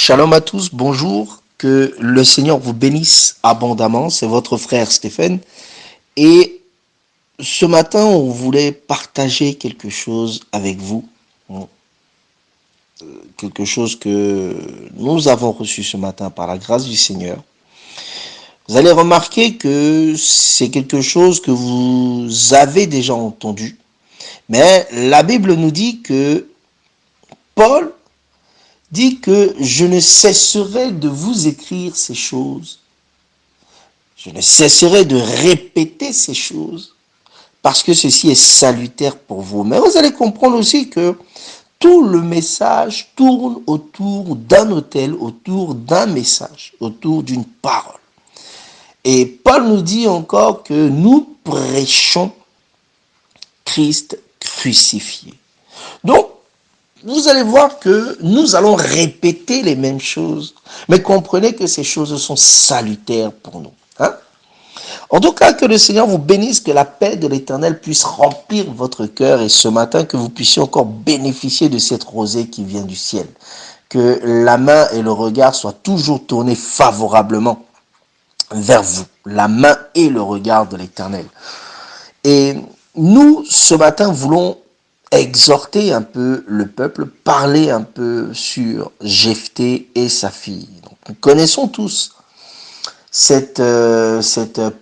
Shalom à tous, bonjour, que le Seigneur vous bénisse abondamment, c'est votre frère Stéphane. Et ce matin, on voulait partager quelque chose avec vous, quelque chose que nous avons reçu ce matin par la grâce du Seigneur. Vous allez remarquer que c'est quelque chose que vous avez déjà entendu, mais la Bible nous dit que Paul dit que je ne cesserai de vous écrire ces choses. Je ne cesserai de répéter ces choses parce que ceci est salutaire pour vous. Mais vous allez comprendre aussi que tout le message tourne autour d'un autel, autour d'un message, autour d'une parole. Et Paul nous dit encore que nous prêchons Christ crucifié. Donc, vous allez voir que nous allons répéter les mêmes choses, mais comprenez que ces choses sont salutaires pour nous. En tout cas, que le Seigneur vous bénisse, que la paix de l'Éternel puisse remplir votre cœur et ce matin, que vous puissiez encore bénéficier de cette rosée qui vient du ciel. Que la main et le regard soient toujours tournés favorablement vers vous. La main et le regard de l'Éternel. Et nous, ce matin, voulons exhorter un peu le peuple, parler un peu sur Jephthé et sa fille. Donc, nous connaissons tous cette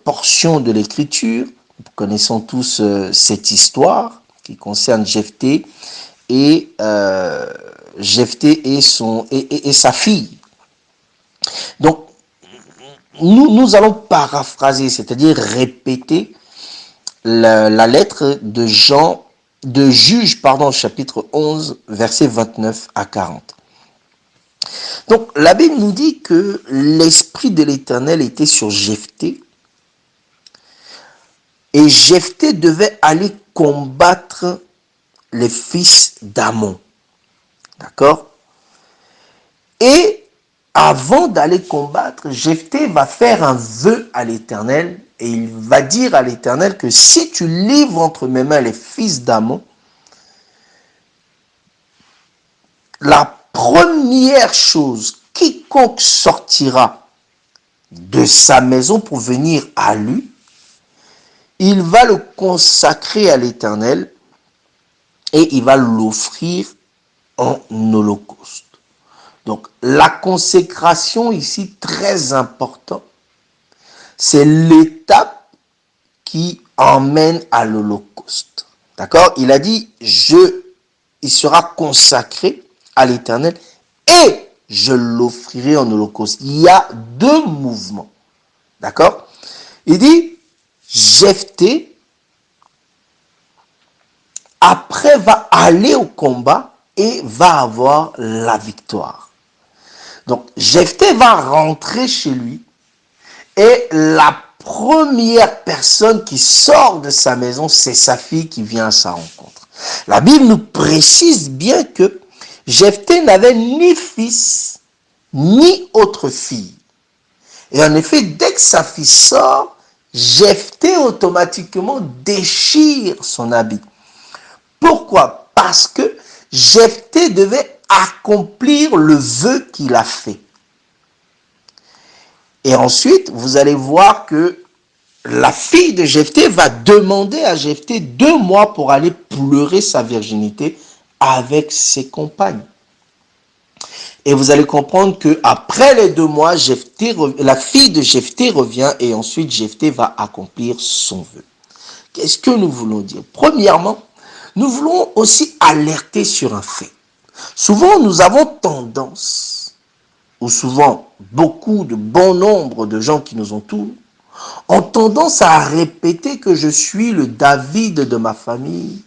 portion de l'écriture, nous connaissons tous cette histoire qui concerne Jephthé et sa fille. Donc, nous allons paraphraser, c'est-à-dire répéter la lettre de Juge, chapitre 11, versets 29 à 40. Donc, la Bible nous dit que l'Esprit de l'Éternel était sur Jephthé et Jephthé devait aller combattre les fils d'Ammon. D'accord? Et avant d'aller combattre, Jephthé va faire un vœu à l'Éternel et il va dire à l'Éternel que si tu livres entre mes mains les fils d'Ammon, la première chose, quiconque sortira de sa maison pour venir à lui, il va le consacrer à l'Éternel et il va l'offrir en holocauste. Donc, la consécration ici, très important, c'est l'étape qui emmène à l'holocauste. D'accord? Il a dit, il sera consacré à l'Éternel et je l'offrirai en holocauste. Il y a deux mouvements. D'accord? Il dit, Jephthé, après va aller au combat et va avoir la victoire. Donc, Jephthé va rentrer chez lui et la première personne qui sort de sa maison, c'est sa fille qui vient à sa rencontre. La Bible nous précise bien que Jephthé n'avait ni fils, ni autre fille. Et en effet, dès que sa fille sort, Jephthé automatiquement déchire son habit. Pourquoi? Parce que Jephthé devait accomplir le vœu qu'il a fait. Et ensuite, vous allez voir que la fille de Jephthé va demander à Jephthé 2 mois pour aller pleurer sa virginité avec ses compagnes. Et vous allez comprendre qu'après les 2 mois, la fille de Jephthé revient et ensuite Jephthé va accomplir son vœu. Qu'est-ce que nous voulons dire? Premièrement, nous voulons aussi alerter sur un fait. Souvent, nous avons tendance, ou souvent bon nombre de gens qui nous entourent, ont tendance à répéter que je suis le David de ma famille,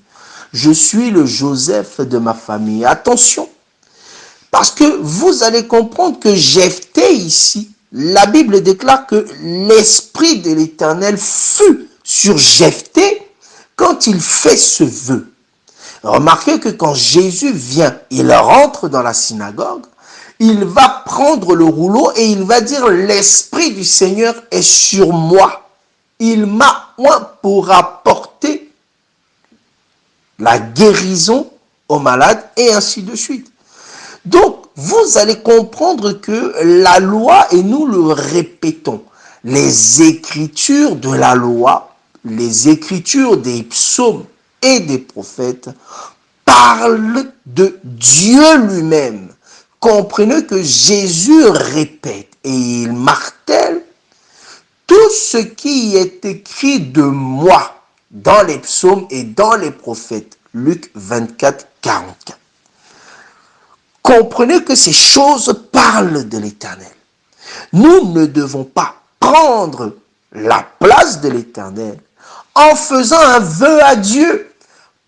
je suis le Joseph de ma famille. Attention, parce que vous allez comprendre que Jephthé ici, la Bible déclare que l'Esprit de l'Éternel fut sur Jephthé quand il fait ce vœu. Remarquez que quand Jésus vient, il rentre dans la synagogue, il va prendre le rouleau et il va dire « L'Esprit du Seigneur est sur moi. Il m'a oint pour apporter la guérison aux malades et ainsi de suite. » Donc, vous allez comprendre que la loi, et nous le répétons, les écritures de la loi, les écritures des psaumes et des prophètes parlent de Dieu lui-même. Comprenez que Jésus répète et il martèle tout ce qui est écrit de moi dans les psaumes et dans les prophètes. Luc 24, 44. Comprenez que ces choses parlent de l'Éternel. Nous ne devons pas prendre la place de l'Éternel en faisant un vœu à Dieu.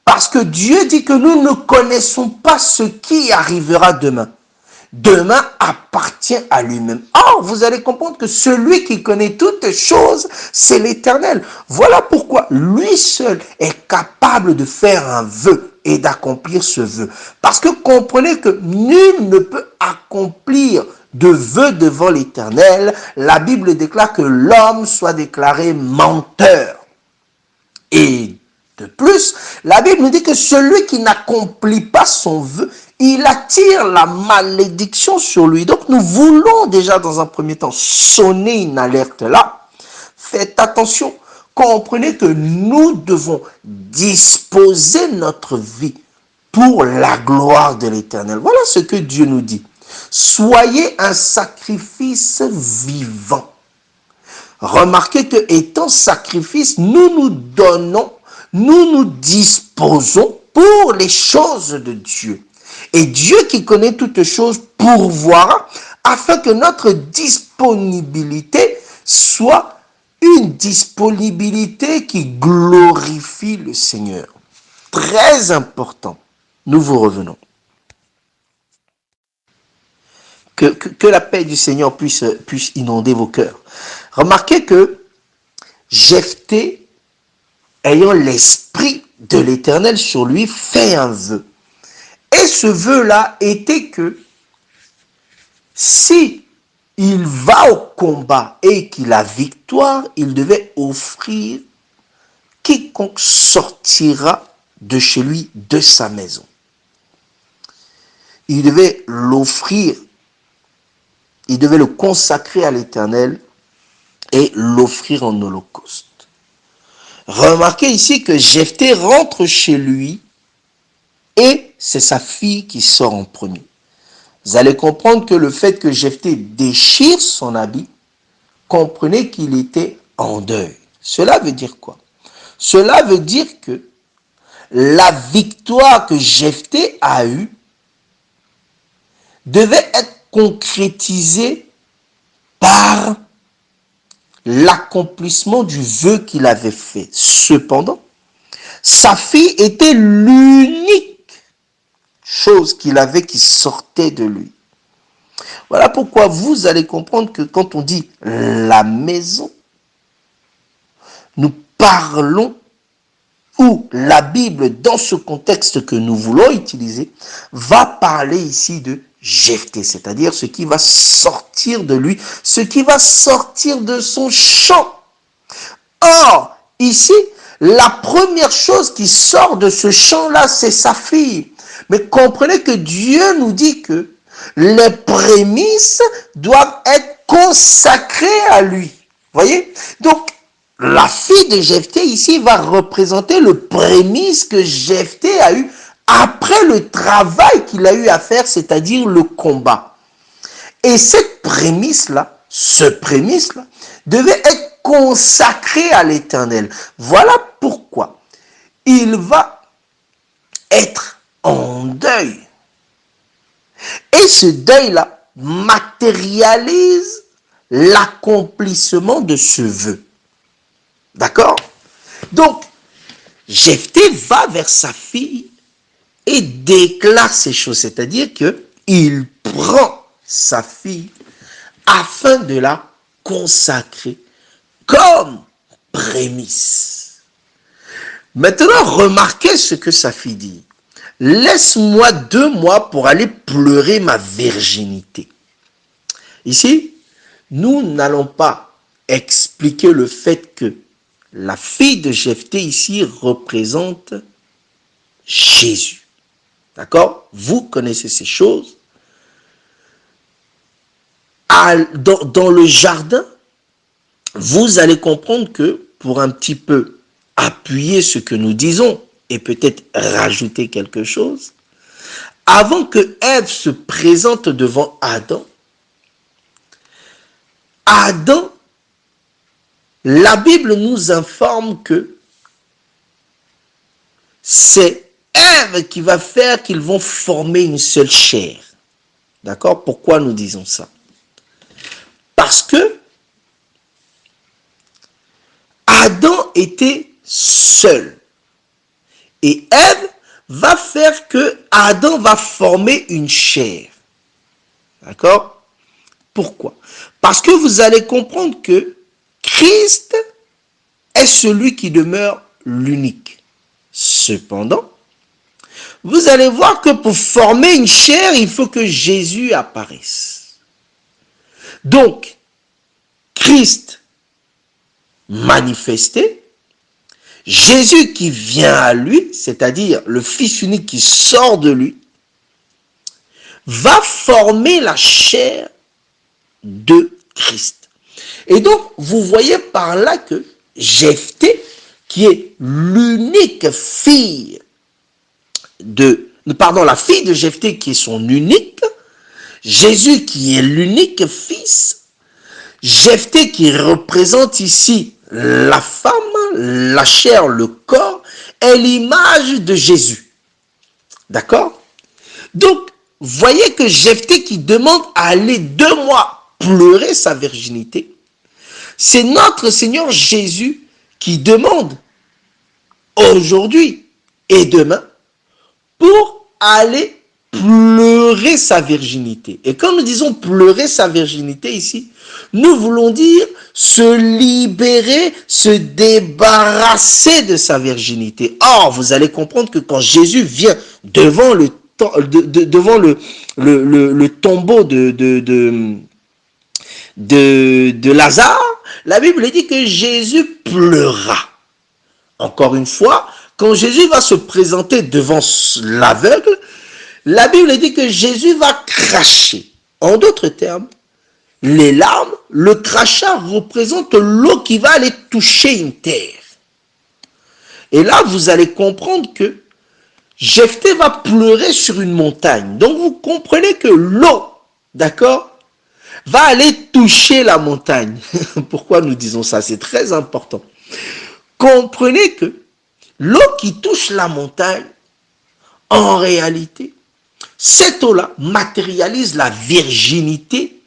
Parce que Dieu dit que nous ne connaissons pas ce qui arrivera demain. Demain appartient à lui-même. Or, vous allez comprendre que celui qui connaît toutes choses, c'est l'Éternel. Voilà pourquoi lui seul est capable de faire un vœu et d'accomplir ce vœu. Parce que comprenez que nul ne peut accomplir de vœu devant l'Éternel. La Bible déclare que l'homme soit déclaré menteur. Et de plus, la Bible nous dit que celui qui n'accomplit pas son vœu, il attire la malédiction sur lui. Donc nous voulons déjà dans un premier temps sonner une alerte là. Faites attention, comprenez que nous devons disposer notre vie pour la gloire de l'Éternel. Voilà ce que Dieu nous dit. Soyez un sacrifice vivant. Remarquez que étant sacrifice, nous nous donnons, nous nous disposons pour les choses de Dieu. Et Dieu qui connaît toutes choses pourvoira afin que notre disponibilité soit une disponibilité qui glorifie le Seigneur. Très important. Nous vous revenons. Que la paix du Seigneur puisse inonder vos cœurs. Remarquez que Jephthé, ayant l'esprit de l'Éternel sur lui, fait un vœu. Et ce vœu-là était que si il va au combat et qu'il a victoire, il devait offrir quiconque sortira de chez lui, de sa maison. Il devait l'offrir, il devait le consacrer à l'Éternel et l'offrir en holocauste. Remarquez ici que Jephthé rentre chez lui et c'est sa fille qui sort en premier. Vous allez comprendre que le fait que Jephthé déchire son habit, comprenez qu'il était en deuil. Cela veut dire quoi? Cela veut dire que la victoire que Jephthé a eue devait être concrétisée par l'accomplissement du vœu qu'il avait fait. Cependant, sa fille était l'unique chose qu'il avait qui sortait de lui. Voilà pourquoi vous allez comprendre que quand on dit la maison, nous parlons, ou la Bible, dans ce contexte que nous voulons utiliser, va parler ici de Jephthé, c'est-à-dire ce qui va sortir de lui, ce qui va sortir de son champ. Or, ici, la première chose qui sort de ce champ-là, c'est sa fille. Mais comprenez que Dieu nous dit que les prémices doivent être consacrées à lui. Voyez? Donc, la fille de Jephthé ici va représenter le prémisse que Jephthé a eu après le travail qu'il a eu à faire, c'est-à-dire le combat. Et cette prémisse-là, ce prémisse-là, devait être consacré à l'Éternel. Voilà pourquoi il va être en deuil. Et ce deuil-là matérialise l'accomplissement de ce vœu. D'accord? Donc, Jephthé va vers sa fille et déclare ces choses, c'est-à-dire qu'il prend sa fille afin de la consacrer comme prémisse. Maintenant, remarquez ce que sa fille dit. Laisse-moi 2 mois pour aller pleurer ma virginité. Ici, nous n'allons pas expliquer le fait que la fille de Jephthé ici représente Jésus. D'accord? Vous connaissez ces choses. dans le jardin, vous allez comprendre que, pour un petit peu appuyer ce que nous disons, et peut-être rajouter quelque chose, avant que Ève se présente devant Adam, la Bible nous informe que c'est Ève qui va faire qu'ils vont former une seule chair. D'accord? Pourquoi nous disons ça? Parce que Adam était seul. Et Ève va faire que Adam va former une chair. D'accord? Pourquoi? Parce que vous allez comprendre que Christ est celui qui demeure l'unique. Cependant, vous allez voir que pour former une chair, il faut que Jésus apparaisse. Donc, Christ manifesté, Jésus qui vient à lui, c'est-à-dire le Fils unique qui sort de lui, va former la chair de Christ. Et donc, vous voyez par là que Jephthé, qui est l'unique fille la fille de Jephthé qui est son unique, Jésus qui est l'unique fils, Jephthé qui représente ici la femme, la chair, le corps, est l'image de Jésus. D'accord? Donc, voyez que Jephthé qui demande à aller 2 mois pleurer sa virginité, c'est notre Seigneur Jésus qui demande aujourd'hui et demain pour aller pleurer sa virginité. Et quand nous disons pleurer sa virginité ici, nous voulons dire se libérer, se débarrasser de sa virginité. Or, vous allez comprendre que quand Jésus vient devant le tombeau de Lazare, la Bible dit que Jésus pleura. Encore une fois, quand Jésus va se présenter devant l'aveugle, la Bible dit que Jésus va cracher. En d'autres termes, les larmes, le crachat représente l'eau qui va aller toucher une terre. Et là, vous allez comprendre que Jephthé va pleurer sur une montagne. Donc, vous comprenez que l'eau, d'accord, va aller toucher la montagne. Pourquoi nous disons ça? C'est très important. Comprenez que l'eau qui touche la montagne, en réalité, cette eau-là matérialise la virginité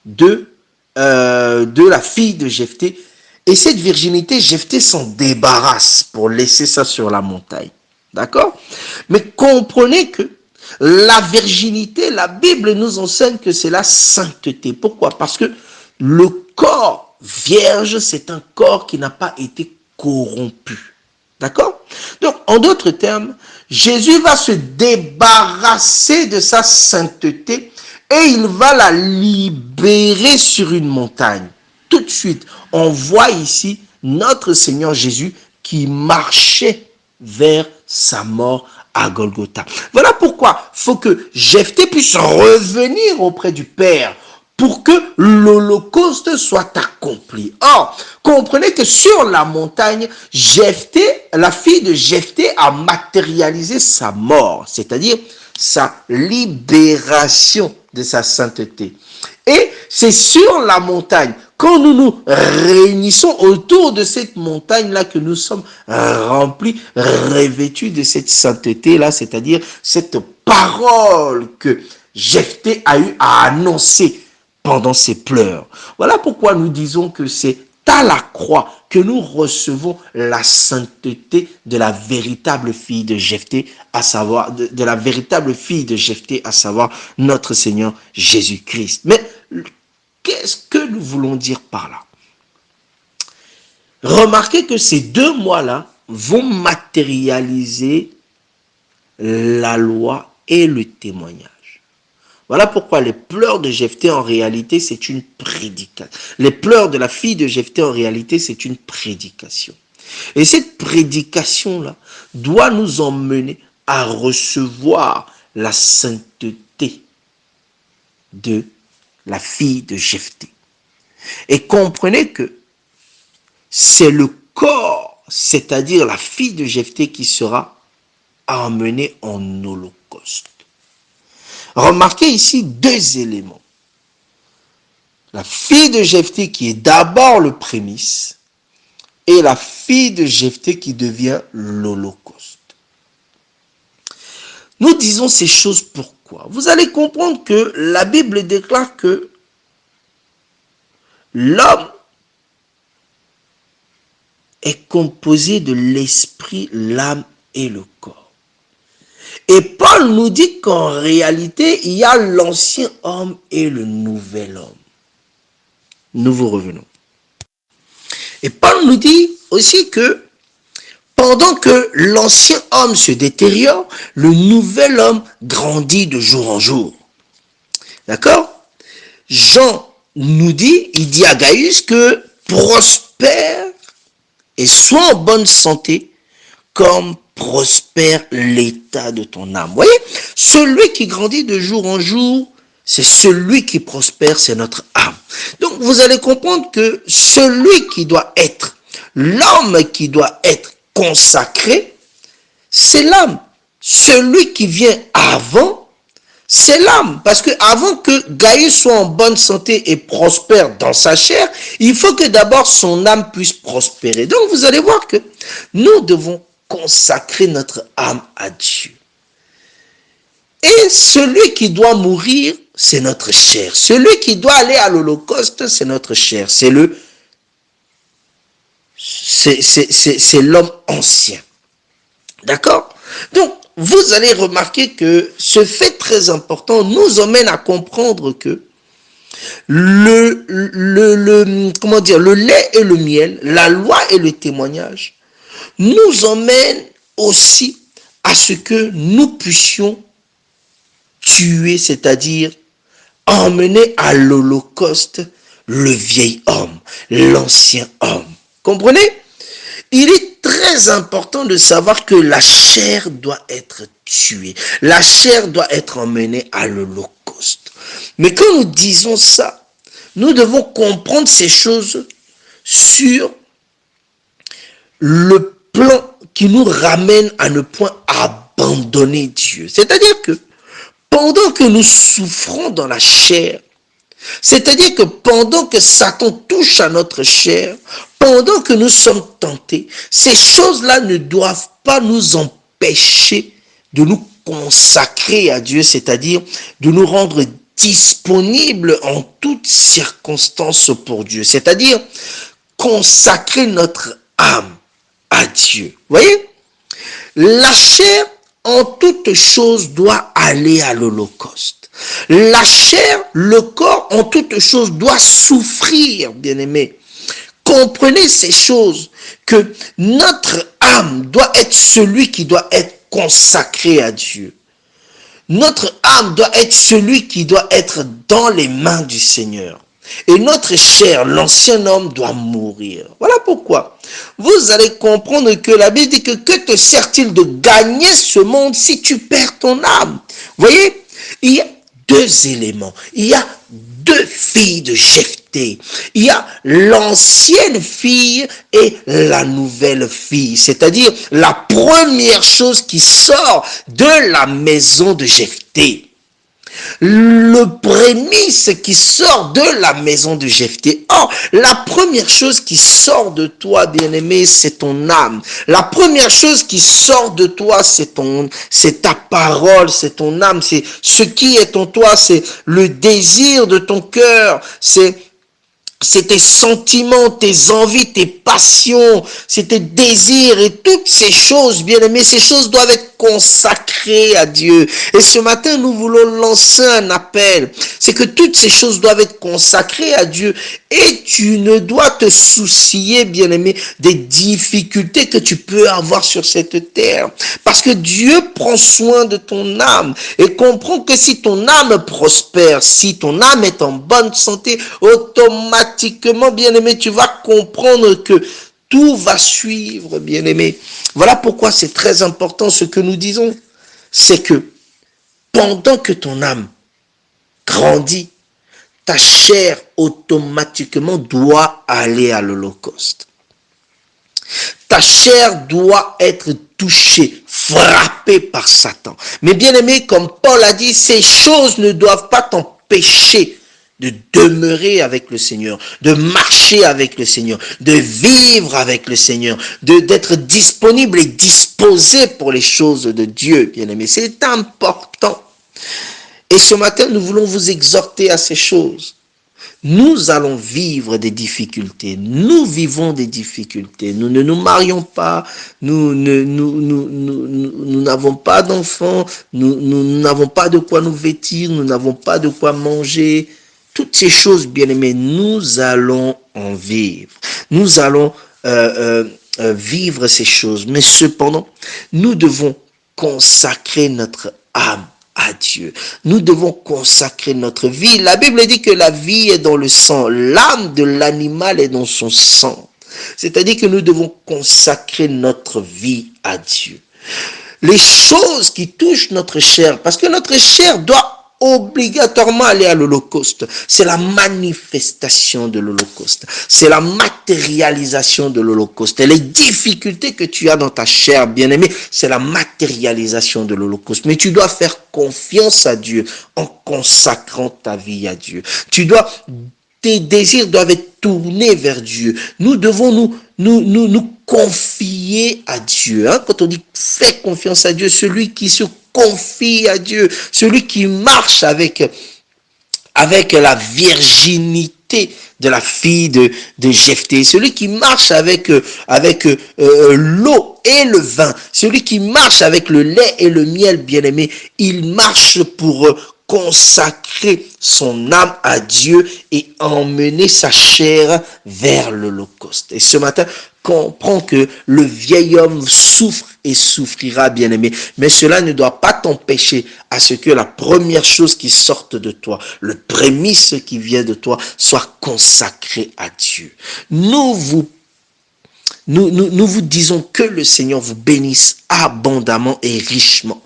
de la fille de Jephthé. Et cette virginité, Jephthé s'en débarrasse pour laisser ça sur la montagne. D'accord? Mais comprenez que la virginité, la Bible nous enseigne que c'est la sainteté. Pourquoi? Parce que le corps vierge, c'est un corps qui n'a pas été corrompu. D'accord? Donc, en d'autres termes, Jésus va se débarrasser de sa sainteté et il va la libérer sur une montagne. Tout de suite, on voit ici notre Seigneur Jésus qui marchait vers sa mort à Golgotha. Voilà pourquoi il faut que Jephthé puisse revenir auprès du Père pour que l'Holocauste soit accompli. Or, comprenez que sur la montagne, Jephthé, la fille de Jephthé a matérialisé sa mort, c'est-à-dire sa libération de sa sainteté. Et c'est sur la montagne, quand nous nous réunissons autour de cette montagne-là, que nous sommes remplis, revêtus de cette sainteté-là, c'est-à-dire cette parole que Jephthé a eu à annoncer pendant ses pleurs. Voilà pourquoi nous disons que c'est à la croix que nous recevons la sainteté de la véritable fille de Jephthé, à savoir, de la véritable fille de Jephthé, à savoir notre Seigneur Jésus-Christ. Mais qu'est-ce que nous voulons dire par là? Remarquez que ces 2 mois-là vont matérialiser la loi et le témoignage. Voilà pourquoi les pleurs de Jephthé, en réalité, c'est une prédication. Les pleurs de la fille de Jephthé, en réalité, c'est une prédication. Et cette prédication-là doit nous emmener à recevoir la sainteté de la fille de Jephthé. Et comprenez que c'est le corps, c'est-à-dire la fille de Jephthé, qui sera emmenée en holocauste. Remarquez ici deux éléments. La fille de Jephthé qui est d'abord le prémisse et la fille de Jephthé qui devient l'holocauste. Nous disons ces choses pourquoi? Vous allez comprendre que la Bible déclare que l'homme est composé de l'esprit, l'âme et le corps. Et Paul nous dit qu'en réalité, il y a l'ancien homme et le nouvel homme. Nous vous revenons. Et Paul nous dit aussi que pendant que l'ancien homme se détériore, le nouvel homme grandit de jour en jour. D'accord? Jean nous dit, il dit à Gaius que prospère et sois en bonne santé comme prospère l'état de ton âme. Vous voyez, celui qui grandit de jour en jour, c'est celui qui prospère, c'est notre âme. Donc vous allez comprendre que celui qui doit être, l'homme qui doit être consacré, c'est l'âme. Celui qui vient avant, c'est l'âme. Parce que avant que Gaius soit en bonne santé et prospère dans sa chair, il faut que d'abord son âme puisse prospérer. Donc vous allez voir que nous devons consacrer notre âme à Dieu. Et celui qui doit mourir, c'est notre chair. Celui qui doit aller à l'holocauste, c'est notre chair. C'est l'homme ancien. D'accord? Donc, vous allez remarquer que ce fait très important nous emmène à comprendre que le lait et le miel, la loi et le témoignage, nous emmènent aussi à ce que nous puissions tuer, c'est-à-dire emmener à l'holocauste le vieil homme, l'ancien homme. Comprenez? Il est très important de savoir que la chair doit être tuée. La chair doit être emmenée à l'holocauste. Mais quand nous disons ça, nous devons comprendre ces choses sur le plan qui nous ramène à ne point abandonner Dieu. C'est-à-dire que pendant que nous souffrons dans la chair, c'est-à-dire que pendant que Satan touche à notre chair, pendant que nous sommes tentés, ces choses-là ne doivent pas nous empêcher de nous consacrer à Dieu, c'est-à-dire de nous rendre disponibles en toutes circonstances pour Dieu, c'est-à-dire consacrer notre âme à Dieu. Vous voyez? La chair, en toute chose, doit aller à l'holocauste. La chair, le corps, en toute chose, doit souffrir, bien-aimés. Comprenez ces choses, que notre âme doit être celui qui doit être consacré à Dieu. Notre âme doit être celui qui doit être dans les mains du Seigneur. Et notre chair, l'ancien homme, doit mourir. Voilà pourquoi vous allez comprendre que la Bible dit que te sert-il de gagner ce monde si tu perds ton âme? Vous voyez, il y a deux éléments. Il y a deux filles de Jephthé. Il y a l'ancienne fille et la nouvelle fille. C'est-à-dire la première chose qui sort de la maison de Jephthé. Le prémisse qui sort de la maison de Jephthé. Or, la première chose qui sort de toi, bien-aimé, c'est ton âme. La première chose qui sort de toi, c'est ta parole, c'est ton âme, c'est ce qui est en toi, c'est le désir de ton cœur, c'est tes sentiments, tes envies, tes passions, c'est tes désirs et toutes ces choses, bien aimés, ces choses doivent être consacrées à Dieu. Et ce matin, nous voulons lancer un appel. C'est que toutes ces choses doivent être consacrées à Dieu et tu ne dois te soucier, bien aimé, des difficultés que tu peux avoir sur cette terre. Parce que Dieu prend soin de ton âme et comprend que si ton âme prospère, si ton âme est en bonne santé, automatiquement, bien-aimé, tu vas comprendre que tout va suivre, bien-aimé. Voilà pourquoi c'est très important ce que nous disons. C'est que pendant que ton âme grandit, ta chair automatiquement doit aller à l'Holocauste. Ta chair doit être touchée, frappée par Satan. Mais bien aimé, comme Paul a dit, ces choses ne doivent pas t'empêcher de demeurer avec le Seigneur, de marcher avec le Seigneur, de vivre avec le Seigneur, d'être disponible et disposé pour les choses de Dieu, bien aimé. C'est important. Et ce matin, nous voulons vous exhorter à ces choses. Nous allons vivre des difficultés. Nous vivons des difficultés. Nous ne nous marions pas. Nous n'avons pas d'enfants. Nous n'avons pas de quoi nous vêtir. Nous n'avons pas de quoi manger. Toutes ces choses, bien aimés, nous allons en vivre. Nous allons vivre ces choses. Mais cependant, nous devons consacrer notre âme à Dieu. Nous devons consacrer notre vie. La Bible dit que la vie est dans le sang. L'âme de l'animal est dans son sang. C'est-à-dire que nous devons consacrer notre vie à Dieu. Les choses qui touchent notre chair, parce que notre chair doit obligatoirement aller à l'Holocauste. C'est la manifestation de l'Holocauste. C'est la matérialisation de l'Holocauste. Et les difficultés que tu as dans ta chair, bien-aimé, c'est la matérialisation de l'Holocauste. Mais tu dois faire confiance à Dieu en consacrant ta vie à Dieu. Tes désirs doivent être tournés vers Dieu. Nous devons nous confier à Dieu. Quand on dit fais confiance à Dieu, celui qui se confie à Dieu, celui qui marche avec la virginité de la fille de Jephthé, celui qui marche avec l'eau et le vin, celui qui marche avec le lait et le miel, bien-aimé, il marche pour consacrer son âme à Dieu et emmener sa chair vers l'Holocauste. Et ce matin, comprends que le vieil homme souffre et souffrira, bien-aimé. Mais cela ne doit pas t'empêcher à ce que la première chose qui sorte de toi, le prémisse qui vient de toi, soit consacré à Dieu. Nous vous disons que le Seigneur vous bénisse abondamment et richement.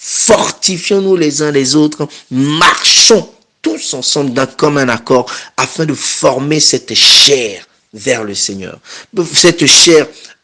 Fortifions-nous les uns les autres, marchons tous ensemble d'un commun accord afin de former cette chair vers le Seigneur.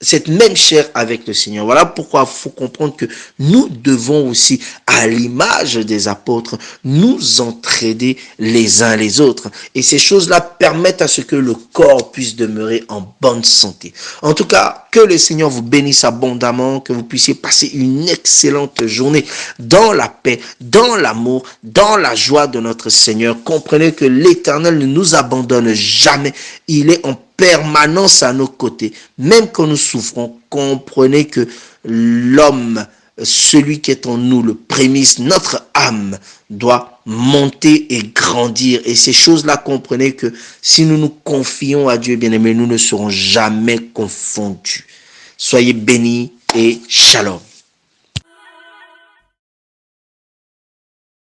Cette même chair avec le Seigneur. Voilà pourquoi il faut comprendre que nous devons aussi, à l'image des apôtres, nous entraider les uns les autres. Et ces choses-là permettent à ce que le corps puisse demeurer en bonne santé. En tout cas, que le Seigneur vous bénisse abondamment, que vous puissiez passer une excellente journée dans la paix, dans l'amour, dans la joie de notre Seigneur. Comprenez que l'Éternel ne nous abandonne jamais. Il est en permanence à nos côtés. Même quand nous souffrons, comprenez que l'homme, celui qui est en nous, le prémisse, notre âme, doit monter et grandir. Et ces choses-là, comprenez que si nous nous confions à Dieu, bien-aimé, nous ne serons jamais confondus. Soyez bénis et shalom.